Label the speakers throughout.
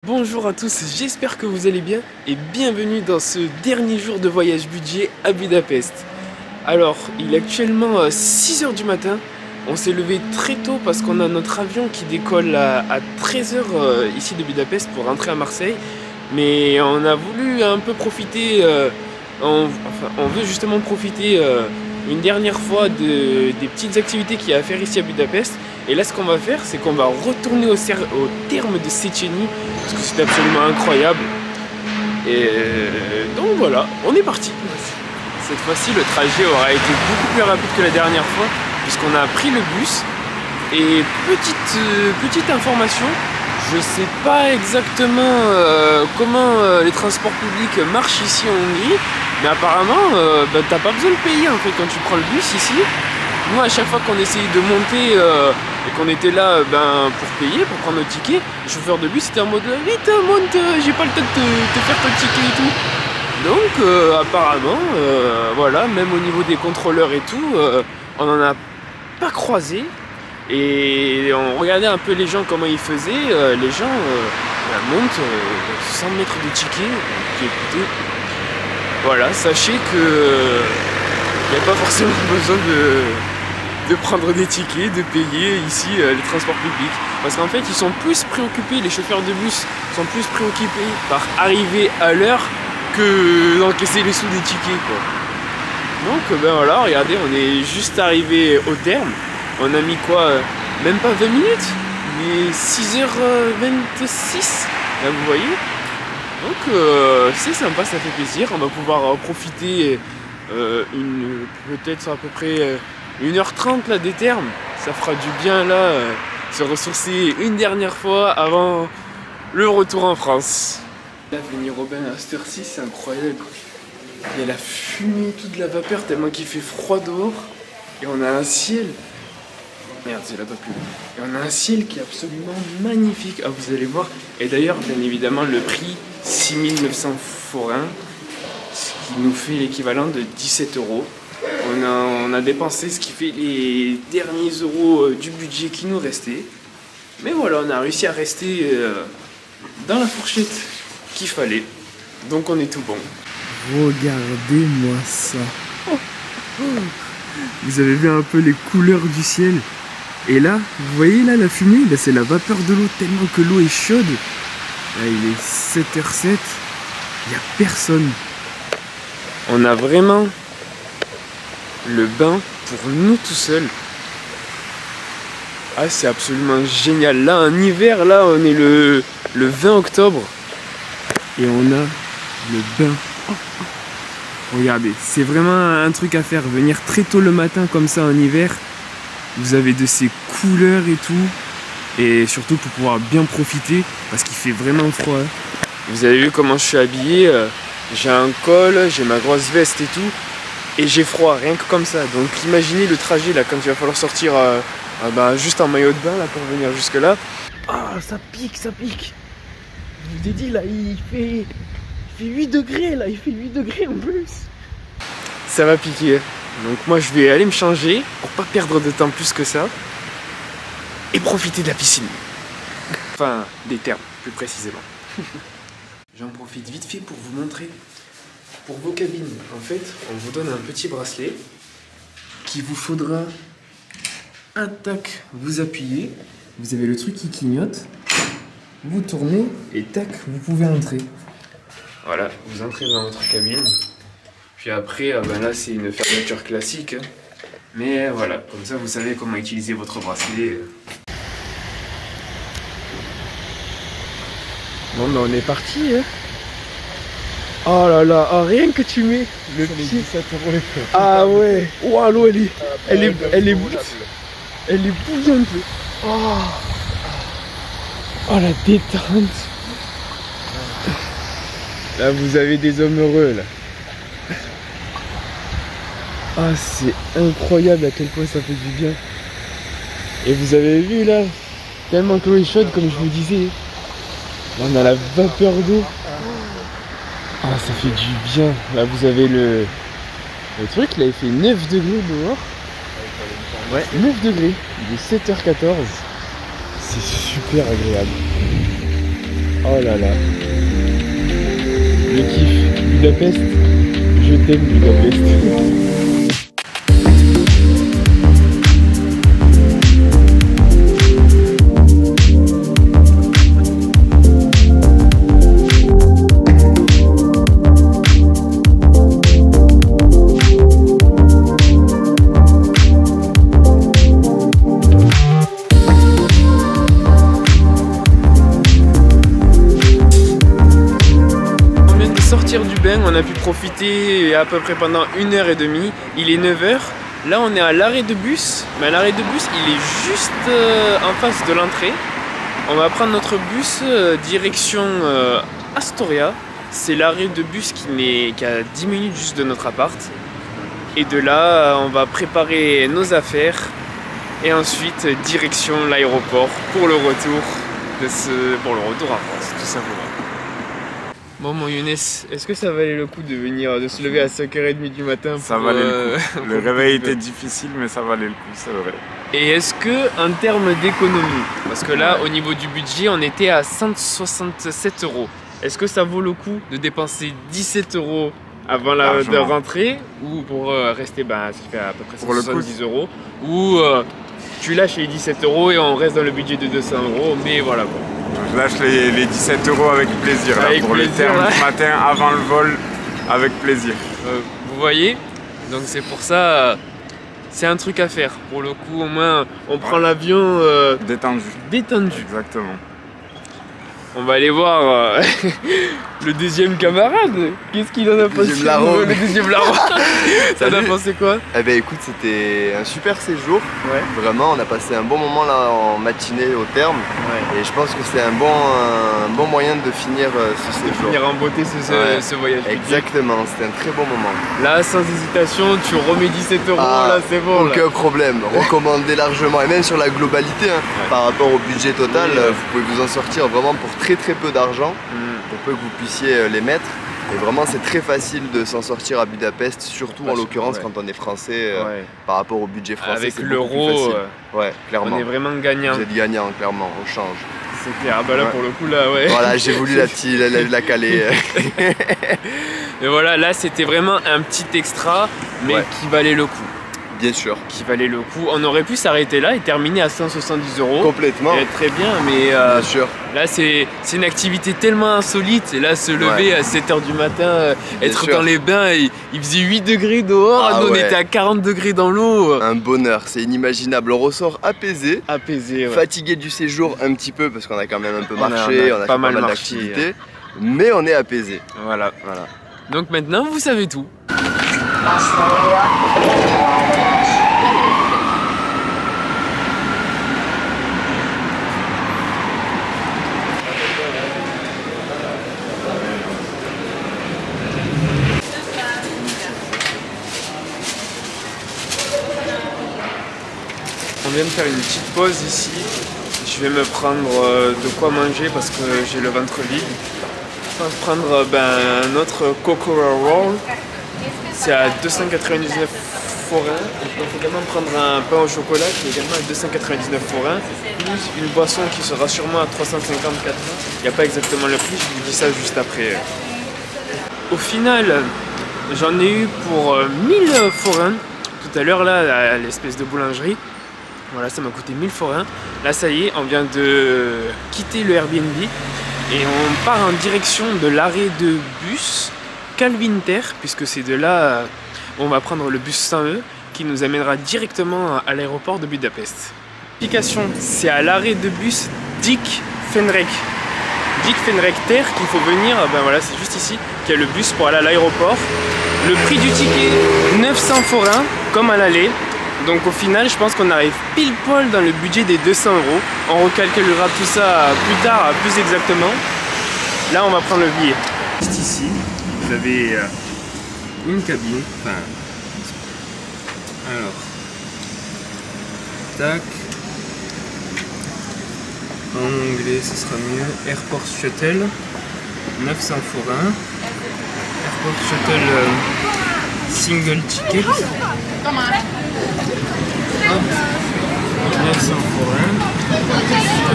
Speaker 1: Bonjour à tous, j'espère que vous allez bien et bienvenue dans ce dernier jour de voyage budget à Budapest. Alors, il est actuellement 6 h du matin, on s'est levé très tôt parce qu'on a notre avion qui décolle à 13 h ici de Budapest pour rentrer à Marseille. Mais on a voulu un peu profiter, on veut justement profiter une dernière fois des petites activités qu'il y a à faire ici à Budapest. Et là, ce qu'on va faire, c'est qu'on va retourner au terme de Széchenyi parce que c'était absolument incroyable. Et donc voilà, on est parti. Cette fois-ci, le trajet aura été beaucoup plus rapide que la dernière fois puisqu'on a pris le bus. Et petite information, je sais pas exactement comment les transports publics marchent ici en Hongrie, mais apparemment, t'as pas besoin de payer en fait quand tu prends le bus ici. Nous, à chaque fois qu'on essayait de monter et qu'on était là pour payer, pour prendre notre ticket, le chauffeur de bus était en mode vite monte, j'ai pas le temps de te faire ton ticket et tout. Donc apparemment, voilà, même au niveau des contrôleurs et tout, on en a pas croisé. Et on regardait un peu les gens comment ils faisaient, les gens montent sans mettre de ticket. Écoutez, voilà, sachez que il n'y a pas forcément besoin de prendre des tickets, de payer ici les transports publics. Parce qu'en fait, ils sont plus préoccupés, les chauffeurs de bus sont plus préoccupés par arriver à l'heure que d'encaisser les sous des tickets, quoi. Donc voilà, regardez, on est juste arrivé au terme. On a mis quoi, même pas 20 minutes, mais 6 h 26, là vous voyez. Donc c'est sympa, ça fait plaisir. On va pouvoir profiter peut-être à peu près 1 h 30 là des termes. Ça fera du bien là, se ressourcer une dernière fois avant le retour en France. Là, venir au bain à cette heure-ci, c'est incroyable. Il y a la fumée, toute la vapeur tellement qu'il fait froid dehors. Et on a un ciel. Merde, c'est là pas plus. Et on a un ciel qui est absolument magnifique. Ah, vous allez voir. Et d'ailleurs, bien évidemment, le prix 6900 forints, ce qui nous fait l'équivalent de 17 €. On a dépensé ce qui fait les derniers euros du budget qui nous restait. Mais voilà, on a réussi à rester dans la fourchette qu'il fallait. Donc on est tout bon. Regardez-moi ça. Vous avez vu un peu les couleurs du ciel. Et là, vous voyez là la fumée, là c'est la vapeur de l'eau tellement que l'eau est chaude. Là il est 7 h 07, il n'y a personne. On a vraiment le bain pour nous tout seuls. Ah, c'est absolument génial. Là en hiver, là on est le 20 octobre. Et on a le bain. Regardez, c'est vraiment un truc à faire. Venir très tôt le matin comme ça en hiver. Vous avez de ces couleurs et tout. Et surtout pour pouvoir bien profiter. Parce qu'il fait vraiment froid. Vous avez vu comment je suis habillé. J'ai un col, j'ai ma grosse veste et tout. Et j'ai froid, rien que comme ça. Donc imaginez le trajet là quand il va falloir sortir juste en maillot de bain là pour venir jusque là. Ah, ça pique, ça pique. Je vous ai dit là, il fait 8 degrés là, il fait 8 degrés en plus. Ça va piquer. Donc moi je vais aller me changer pour pas perdre de temps plus que ça. Et profiter de la piscine. Enfin, des termes, plus précisément. J'en profite vite fait pour vous montrer. Pour vos cabines, en fait, on vous donne un petit bracelet qu'il vous faudra un tac, vous appuyez. Vous avez le truc qui clignote. Vous tournez et tac, vous pouvez entrer. Voilà, vous entrez dans votre cabine. Puis après, là c'est une fermeture classique. Mais voilà, comme ça vous savez comment utiliser votre bracelet. Bon, on est parti. Hein. Oh là là, rien que tu mets le pied. Ah ouais, wow, l'eau elle est bouillante. Oh la détente. Là vous avez des hommes heureux là. Ah, c'est incroyable à quel point ça fait du bien. Et vous avez vu là, tellement que l'eau est chaude comme je vous disais. Là on a la vapeur d'eau. Ah, ça fait du bien. Là vous avez le truc, là il fait 9 degrés dehors. Ouais, 9 degrés. Il est 7 h 14. C'est super agréable. Oh là là. Le kiff. Budapest. Je t'aime Budapest. Du bain, on a pu profiter à peu près pendant 1h30. Il est 9h. Là, on est à l'arrêt de bus. Mais l'arrêt de bus, il est juste en face de l'entrée. On va prendre notre bus direction Astoria. C'est l'arrêt de bus qui a 10 minutes juste de notre appart. Et de là, on va préparer nos affaires. Et ensuite, direction l'aéroport pour le retour en France, tout simplement. Bon mon Younes, est-ce que ça valait le coup de se lever à 5h30 du matin?
Speaker 2: Ça valait le coup. Le réveil était difficile mais ça valait le coup, c'est vrai.
Speaker 1: Et est-ce que en termes d'économie, parce que là au niveau du budget on était à 167 €, est-ce que ça vaut le coup de dépenser 17 € avant de rentrer ou pour rester, ça fait à peu près 170 €, ou tu lâches les 17 € et on reste dans le budget de 200 €, mais voilà bon.
Speaker 2: Je lâche les 17 € avec plaisir, là, pour les termes du matin avant le vol, avec plaisir.
Speaker 1: Vous voyez, donc c'est pour ça, c'est un truc à faire. Pour le coup, au moins, on prend l'avion
Speaker 2: détendu. Exactement.
Speaker 1: On va aller voir le deuxième camarade. Qu'est-ce qu'il en a pensé?
Speaker 3: Le
Speaker 1: deuxième larron. Ça en a pensé quoi?
Speaker 3: Eh ben écoute, c'était un super séjour.
Speaker 1: Ouais.
Speaker 3: Vraiment, on a passé un bon moment là en matinée au terme. Ouais. Et je pense que c'est un bon moyen de finir ce séjour.
Speaker 1: Finir en beauté ce voyage.
Speaker 3: Exactement, c'était un très bon moment.
Speaker 1: Là, sans hésitation, tu remets 17 €, là c'est bon.
Speaker 3: Aucun problème, recommandé largement. Et même sur la globalité, par rapport au budget total, vous pouvez vous en sortir vraiment pour très peu d'argent, pour peu que vous puissiez les mettre. Et vraiment c'est très facile de s'en sortir à Budapest, surtout en l'occurrence quand on est français, par rapport au budget français.
Speaker 1: Avec l'euro,
Speaker 3: clairement.
Speaker 1: On est vraiment gagnant.
Speaker 3: Vous êtes gagnant, clairement, au change.
Speaker 1: C'est clair, là pour le coup là,
Speaker 3: Voilà, j'ai voulu la caler.
Speaker 1: Mais voilà, là c'était vraiment un petit extra, mais qui valait le coup.
Speaker 3: Bien sûr.
Speaker 1: Qui valait le coup. On aurait pu s'arrêter là et terminer à 170 €.
Speaker 3: Complètement.
Speaker 1: Et très bien, mais
Speaker 3: bien sûr.
Speaker 1: Là c'est une activité tellement insolite. Et là se lever à 7 h du matin, être dans les bains, il faisait 8 degrés dehors, nous on était à 40 degrés dans l'eau.
Speaker 3: Un bonheur, c'est inimaginable. On ressort apaisé. Fatigué du séjour un petit peu parce qu'on a quand même un peu marché, on a fait pas mal d'activités. Mais on est apaisé.
Speaker 1: Voilà. Donc maintenant vous savez tout. On vient de faire une petite pause ici. Je vais me prendre de quoi manger parce que j'ai le ventre vide. Je vais prendre un autre Kokora Roll. C'est à 299 forains. Je vais également prendre un pain au chocolat qui est également à 299 forains. Plus une boisson qui sera sûrement à 354. Il n'y a pas exactement le prix, je vous dis ça juste après. Au final, j'en ai eu pour 1000 forains. Tout à l'heure là, à l'espèce de boulangerie. Voilà, ça m'a coûté 1000 forains. Là, ça y est, on vient de quitter le Airbnb et on part en direction de l'arrêt de bus Calvinter, puisque c'est de là où on va prendre le bus 100E qui nous amènera directement à l'aéroport de Budapest. L'application, c'est à l'arrêt de bus Dick Fenrek Ter qu'il faut venir. Voilà, c'est juste ici qu'il y a le bus pour aller à l'aéroport. Le prix du ticket, 900 forains, comme à l'aller. Donc au final, je pense qu'on arrive pile poil dans le budget des 200 €. On recalculera tout ça plus tard, plus exactement. Là, on va prendre le billet. Juste ici, vous avez une cabine. Alors, tac. En anglais, ce sera mieux. Airport Shuttle, 900 forains. Airport Shuttle single ticket. Hop. 900 foreign.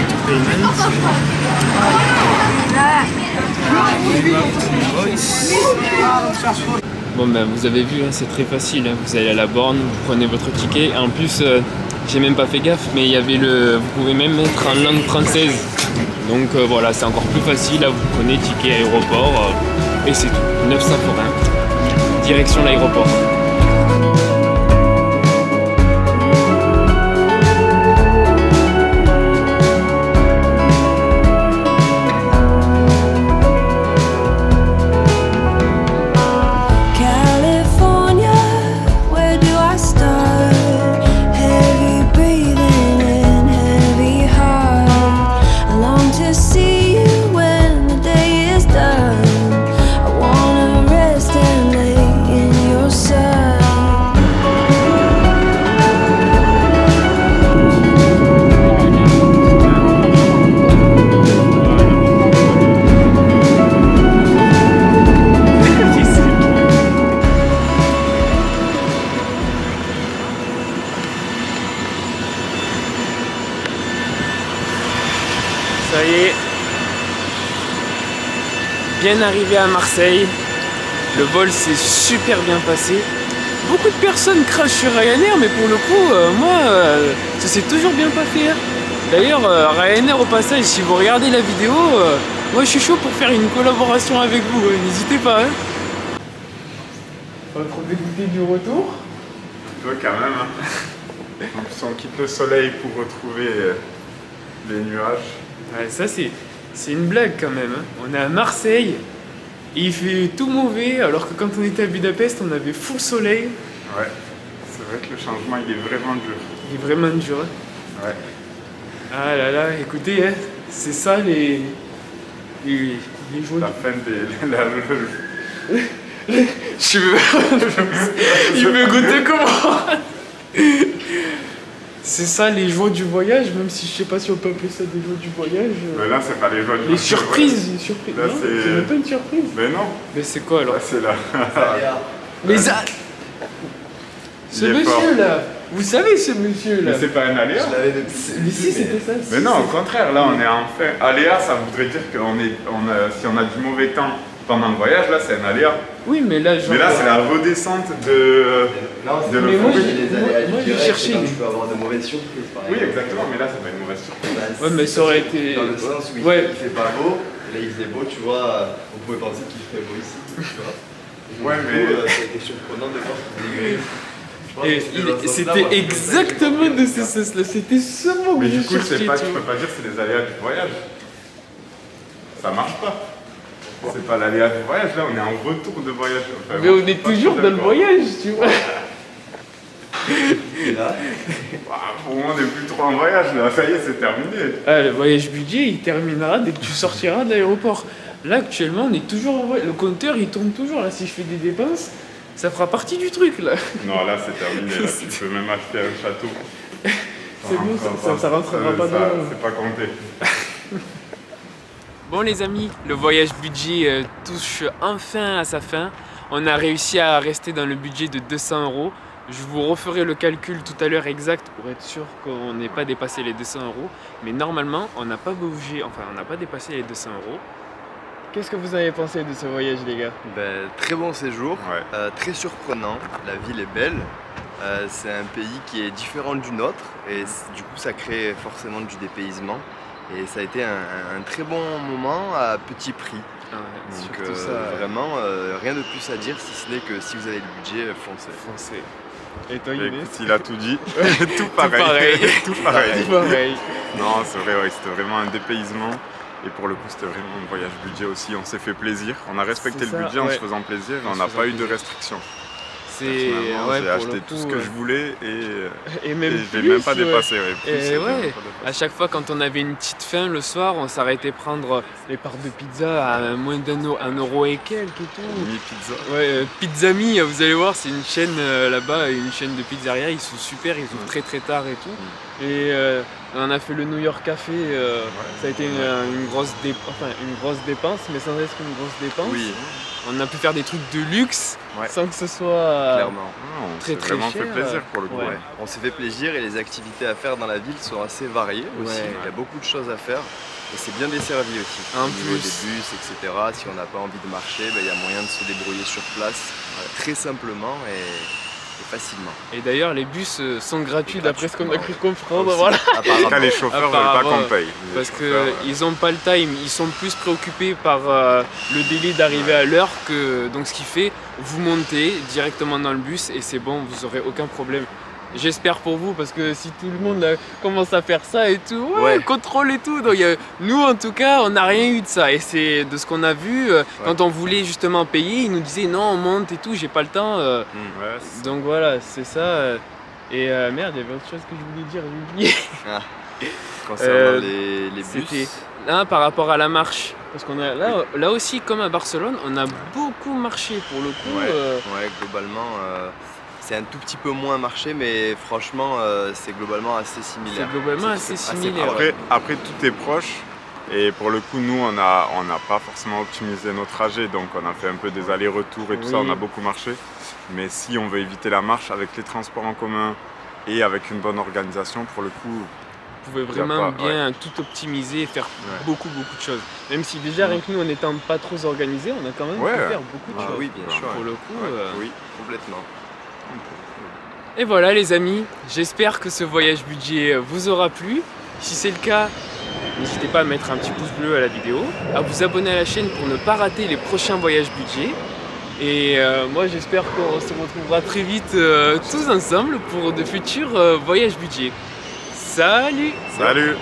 Speaker 1: To payment. Bon ben vous avez vu, hein, c'est très facile, hein. Vous allez à la borne, vous prenez votre ticket. En plus, j'ai même pas fait gaffe, mais il y avait vous pouvez même mettre en langue française. Donc voilà, c'est encore plus facile. Là, vous prenez ticket aéroport et c'est tout. 900 forains. Direction l'aéroport. Ça y est, bien arrivé à Marseille, le vol s'est super bien passé. Beaucoup de personnes crachent sur Ryanair, mais pour le coup, moi, ça s'est toujours bien passé. Hein. D'ailleurs, Ryanair au passage, si vous regardez la vidéo, moi je suis chaud pour faire une collaboration avec vous, hein. N'hésitez pas. Hein. On va trop dégoûter du retour.
Speaker 2: Toi quand même. Hein. En plus on quitte le soleil pour retrouver les nuages.
Speaker 1: Ouais, ça c'est une blague quand même. Hein. On est à Marseille et il fait tout mauvais alors que quand on était à Budapest on avait full soleil.
Speaker 2: Ouais, c'est vrai que le changement il est vraiment dur.
Speaker 1: Il est vraiment dur. Hein.
Speaker 2: Ouais.
Speaker 1: Ah là là, écoutez, hein, c'est ça les jours.
Speaker 2: La fin des...
Speaker 1: Je veux... Il me goûtait comment. C'est ça les joies du voyage, même si je sais pas si on peut appeler ça des joies du voyage.
Speaker 2: Mais là c'est pas les joies du voyage.
Speaker 1: Les surprises, les surprises.
Speaker 2: Là
Speaker 1: c'est même pas une surprise.
Speaker 2: Mais non.
Speaker 1: Mais c'est quoi alors?
Speaker 2: Là c'est là.
Speaker 1: Mais ça... Ce monsieur là, vous savez ce monsieur là.
Speaker 2: Mais c'est pas un aléa.
Speaker 1: Mais si c'était ça.
Speaker 2: Mais non, au contraire, là on est en fait. Aléa, ça voudrait dire si on a du mauvais temps pendant le voyage, là c'est un aléa.
Speaker 1: Oui, mais là genre...
Speaker 2: Mais là c'est la redescente de...
Speaker 3: Non,
Speaker 2: de
Speaker 1: mais moi
Speaker 3: j'ai
Speaker 1: cherché.
Speaker 3: Tu peux avoir de mauvaises surprises par
Speaker 2: Oui,
Speaker 3: exemple.
Speaker 2: exactement, mais là c'est pas une mauvaise surprise.
Speaker 1: Ouais, mais ça aurait été...
Speaker 3: Dans le sens où il fait pas beau, et là il faisait beau, tu vois, on pouvait penser qu'il ferait beau ici, tu vois.
Speaker 2: Ouais, mais...
Speaker 3: Ça a été surprenant de voir
Speaker 1: Et c'était exactement de ce sens-là, c'était ce mot que
Speaker 2: mais
Speaker 1: je
Speaker 2: du coup,
Speaker 1: cherchais,
Speaker 2: tu peux pas dire que c'est des aléas du voyage. Ça marche pas. C'est pas l'aléa du voyage, là on est en retour de voyage. Enfin,
Speaker 1: mais on est toujours dans le voyage, tu vois.
Speaker 3: Et là,
Speaker 2: pour moi, on n'est plus trop en voyage, là. Ça y est, c'est terminé.
Speaker 1: Ah, le voyage budget, il terminera dès que tu sortiras de l'aéroport. Là, actuellement, on est toujours en voyage. Le compteur, il tourne toujours. Là, si je fais des dépenses, ça fera partie du truc, là.
Speaker 2: Non, là, c'est terminé. Là, tu peux même acheter un château.
Speaker 1: C'est bon, ça rentrera pas dans...
Speaker 2: C'est pas compté.
Speaker 1: Bon les amis, le voyage budget touche enfin à sa fin. On a réussi à rester dans le budget de 200 €. Je vous referai le calcul tout à l'heure exact pour être sûr qu'on n'ait pas dépassé les 200 €. Mais normalement, on n'a pas bougé, enfin on n'a pas dépassé les 200 €. Qu'est-ce que vous avez pensé de ce voyage les gars?
Speaker 3: très bon séjour,
Speaker 2: Ouais.
Speaker 3: très surprenant, la ville est belle. C'est un pays qui est différent du nôtre et du coup ça crée forcément du dépaysement. Et ça a été un très bon moment à petit prix.
Speaker 1: Ah ouais,
Speaker 3: Donc vraiment, rien de plus à dire si ce n'est que si vous avez le budget, foncez.
Speaker 1: Foncez. Et toi
Speaker 2: Et
Speaker 1: Inès?
Speaker 2: écoute, il a tout dit. Tout pareil. Tout pareil.
Speaker 1: Tout pareil.
Speaker 2: Non, c'est vrai, ouais, c'était vraiment un dépaysement. Et pour le coup, c'était vraiment un voyage budget aussi. On s'est fait plaisir. On a respecté le budget en se faisant plaisir et on n'a pas eu de restrictions.
Speaker 1: Ouais,
Speaker 2: j'ai acheté tout ce que je voulais
Speaker 1: et même
Speaker 2: je l'ai même pas dépassé.
Speaker 1: Et ouais, à chaque fois quand on avait une petite faim le soir, on s'arrêtait prendre les parts de pizza à moins d'€1 et quelques et tout.
Speaker 2: Mini pizza.
Speaker 1: Ouais, Pizzami, vous allez voir, c'est une chaîne là-bas, une chaîne de pizzeria, ils sont super, ils ouvrent très très tard et tout. Et On a fait le New York Café, ça a été une grosse dépense, mais sans être une grosse dépense.
Speaker 3: Oui.
Speaker 1: On a pu faire des trucs de luxe sans que ce soit
Speaker 3: clairement.
Speaker 2: Très cher. On s'est vraiment fait plaisir pour le coup.
Speaker 3: Ouais. On s'est fait plaisir et les activités à faire dans la ville sont assez variées aussi. Il y a beaucoup de choses à faire et c'est bien desservi aussi. Au niveau des bus, etc. Si on n'a pas envie de marcher, il y a moyen de se débrouiller sur place très simplement et facilement.
Speaker 1: Et d'ailleurs, les bus sont gratuits d'après ce qu'on a cru comprendre. Voilà.
Speaker 2: En cas, les chauffeurs ne veulent pas qu'on paye.
Speaker 1: Parce qu'ils n'ont pas le time, ils sont plus préoccupés par le délai d'arriver à l'heure que. Donc, ce qui fait, vous montez directement dans le bus et c'est bon, vous n'aurez aucun problème. J'espère pour vous, parce que si tout le monde commence à faire ça et tout, contrôle et tout, donc nous en tout cas on n'a rien eu de ça, et c'est de ce qu'on a vu, quand on voulait justement payer, ils nous disaient non on monte et tout, j'ai pas le temps, donc voilà, c'est ça, et merde, il y avait autre chose que je voulais dire, j'ai oublié.
Speaker 3: Concernant les bus
Speaker 1: par rapport à la marche, parce qu'on a là aussi comme à Barcelone, on a beaucoup marché pour le coup.
Speaker 3: Globalement. C'est un tout petit peu moins marché, mais franchement, c'est globalement assez similaire.
Speaker 1: C'est globalement assez similaire.
Speaker 2: Après, tout est proche. Et pour le coup, nous, on n'a pas forcément optimisé nos trajets. Donc, on a fait un peu des allers-retours et tout ça. On a beaucoup marché. Mais si on veut éviter la marche avec les transports en commun et avec une bonne organisation, pour le coup,
Speaker 1: vous pouvez vraiment bien tout optimiser et faire beaucoup de choses. Même si déjà, rien que nous, en n'étant pas trop organisés, on a quand même pu faire beaucoup de choses.
Speaker 3: Oui, bien sûr.
Speaker 1: Pour le coup,
Speaker 3: oui, complètement.
Speaker 1: Et voilà les amis, j'espère que ce voyage budget vous aura plu. Si c'est le cas, n'hésitez pas à mettre un petit pouce bleu à la vidéo, à vous abonner à la chaîne pour ne pas rater les prochains voyages budget. Et moi j'espère qu'on se retrouvera très vite tous ensemble pour de futurs voyages budget. Salut!
Speaker 2: Salut!